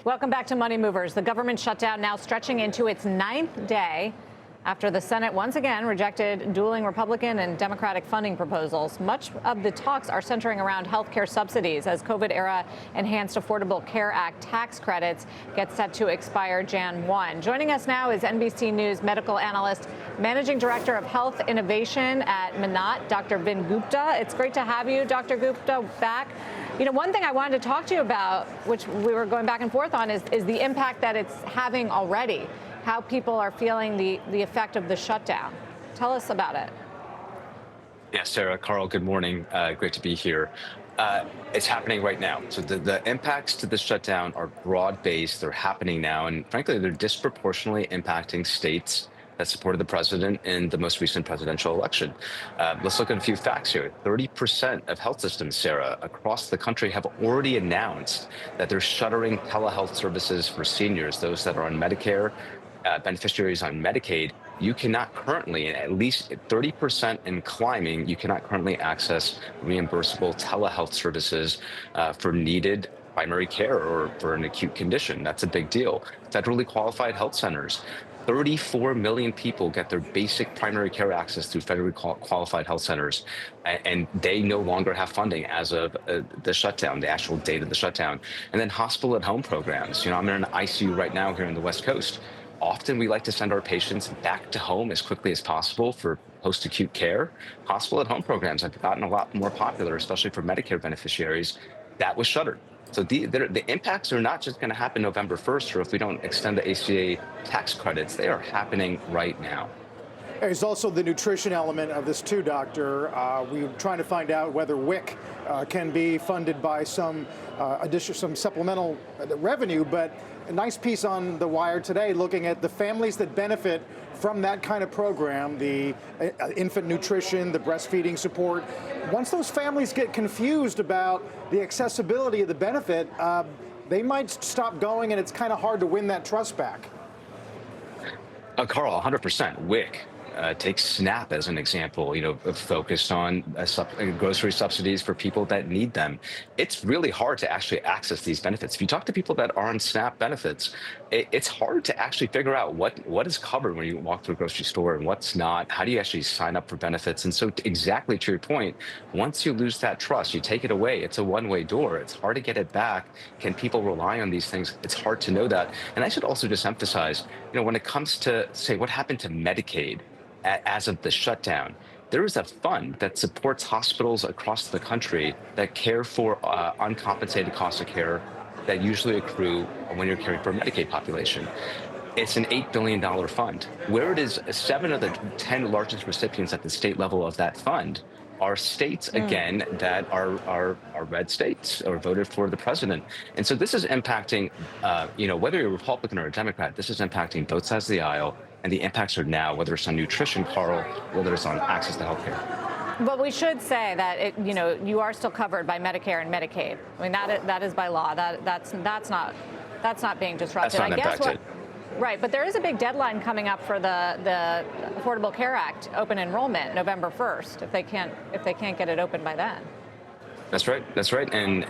Welcome back to Money Movers. The government shutdown now stretching into its 9th day after the Senate once again rejected dueling Republican and Democratic funding proposals. Much of the talks are centering around health care subsidies as COVID-era Enhanced Affordable Care Act tax credits get set to expire Jan 1. Joining us now is NBC News medical analyst, managing director of health innovation at Minot, Dr. Vin Gupta. It's great to have you, Dr. Gupta, back. You know, one thing I wanted to talk to you about, which we were going back and forth on, is the impact that it's having already, how people are feeling the effect of the shutdown. Tell us about it. Yeah, Sarah, Carl, good morning. Great to be here. It's happening right now. So the impacts to the shutdown are broad-based. They're happening now. And frankly, they're disproportionately impacting states that supported the president in the most recent presidential election. Let's look at a few facts here. 30% of health systems, Sarah, across the country have already announced that they're shuttering telehealth services for seniors, those that are on Medicare, beneficiaries on Medicaid. You cannot currently, and at least 30% and climbing, you cannot currently access reimbursable telehealth services for needed primary care or for an acute condition. That's a big deal. Federally qualified health centers. 34 million people get their basic primary care access through federally qualified health centers, and they no longer have funding as of the shutdown, the actual date of the shutdown. And then hospital at home programs. You know, I'm in an ICU right now here on the West Coast. Often we like to send our patients back to home as quickly as possible for post-acute care. Hospital at home programs have gotten a lot more popular, especially for Medicare beneficiaries. That was shuttered. So the impacts are not just going to happen November 1st, or if we don't extend the ACA tax credits, they are happening right now. There's also the nutrition element of this too, Doctor. We're trying to find out whether WIC can be funded by some some supplemental revenue, but a nice piece on The Wire today looking at the families that benefit from that kind of program, the infant nutrition, the breastfeeding support. Once those families get confused about the accessibility of the benefit, they might stop going, and it's kind of hard to win that trust back. Carl, 100%. WIC. Take SNAP as an example, focused on grocery subsidies for people that need them. It's really hard to actually access these benefits. If you talk to people that are on SNAP benefits, it's hard to actually figure out what is covered when you walk through a grocery store and what's not. How do you actually sign up for benefits? And so exactly to your point, once you lose that trust, you take it away. It's a one-way door. It's hard to get it back. Can people rely on these things? It's hard to know that. And I should also just emphasize, when it comes to, say, what happened to Medicaid, as of the shutdown, there is a fund that supports hospitals across the country that care for uncompensated costs of care that usually accrue when you're caring for a Medicaid population. It's an $8 billion fund. Where it is 7 of the 10 largest recipients at the state level of that fund are states, again, that are red states or voted for the president. And so this is impacting, whether you're a Republican or a Democrat, this is impacting both sides of the aisle. And the impacts are now, whether it's on nutrition, Carl, whether it's on access to health care. But we should say that you are still covered by Medicare and Medicaid. I mean, that is by law. That's not being disrupted. That's not impacted. Right, but there is a big deadline coming up for the Affordable Care Act open enrollment, November 1st. If they can't get it open by then. That's right. That's right. And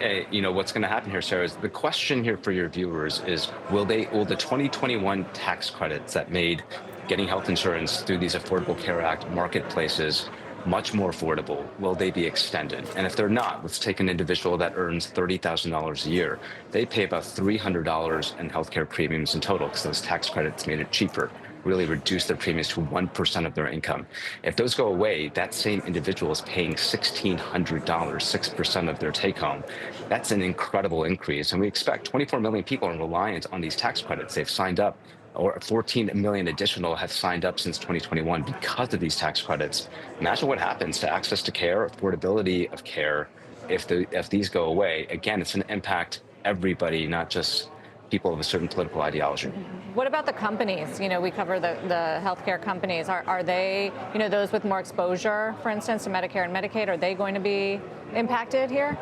what's going to happen here, Sarah, is the question here for your viewers is, will the 2021 tax credits that made getting health insurance through these Affordable Care Act marketplaces much more affordable, will they be extended? And if they're not, let's take an individual that earns $30,000 a year. They pay about $300 in healthcare premiums in total because those tax credits made it cheaper, really reduce their premiums to 1% of their income. If those go away, that same individual is paying $1,600, 6% of their take home. That's an incredible increase. And we expect 24 million people are reliant on these tax credits. They've signed up, or 14 million additional have signed up since 2021 because of these tax credits. Imagine what happens to access to care, affordability of care, if these go away. Again, it's going to impact everybody, not just people of a certain political ideology. What about the companies? We cover the healthcare companies. Are they, those with more exposure, for instance, to Medicare and Medicaid, are they going to be impacted here?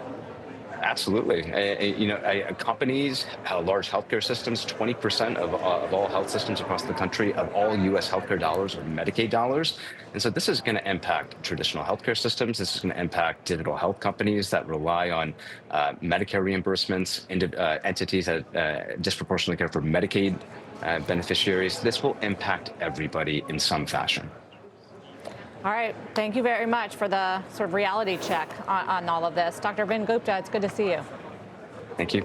Absolutely. Companies, large healthcare systems, 20% of all health systems across the country, of all U.S. healthcare dollars are Medicaid dollars. And so this is going to impact traditional healthcare systems. This is going to impact digital health companies that rely on Medicare reimbursements, entities that disproportionately care for Medicaid beneficiaries. This will impact everybody in some fashion. All right. Thank you very much for the sort of reality check on all of this. Dr. Vin Gupta, it's good to see you. Thank you.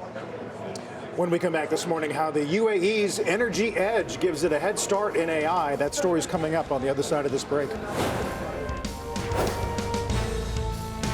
When we come back this morning, how the UAE's energy edge gives it a head start in AI. That story's coming up on the other side of this break.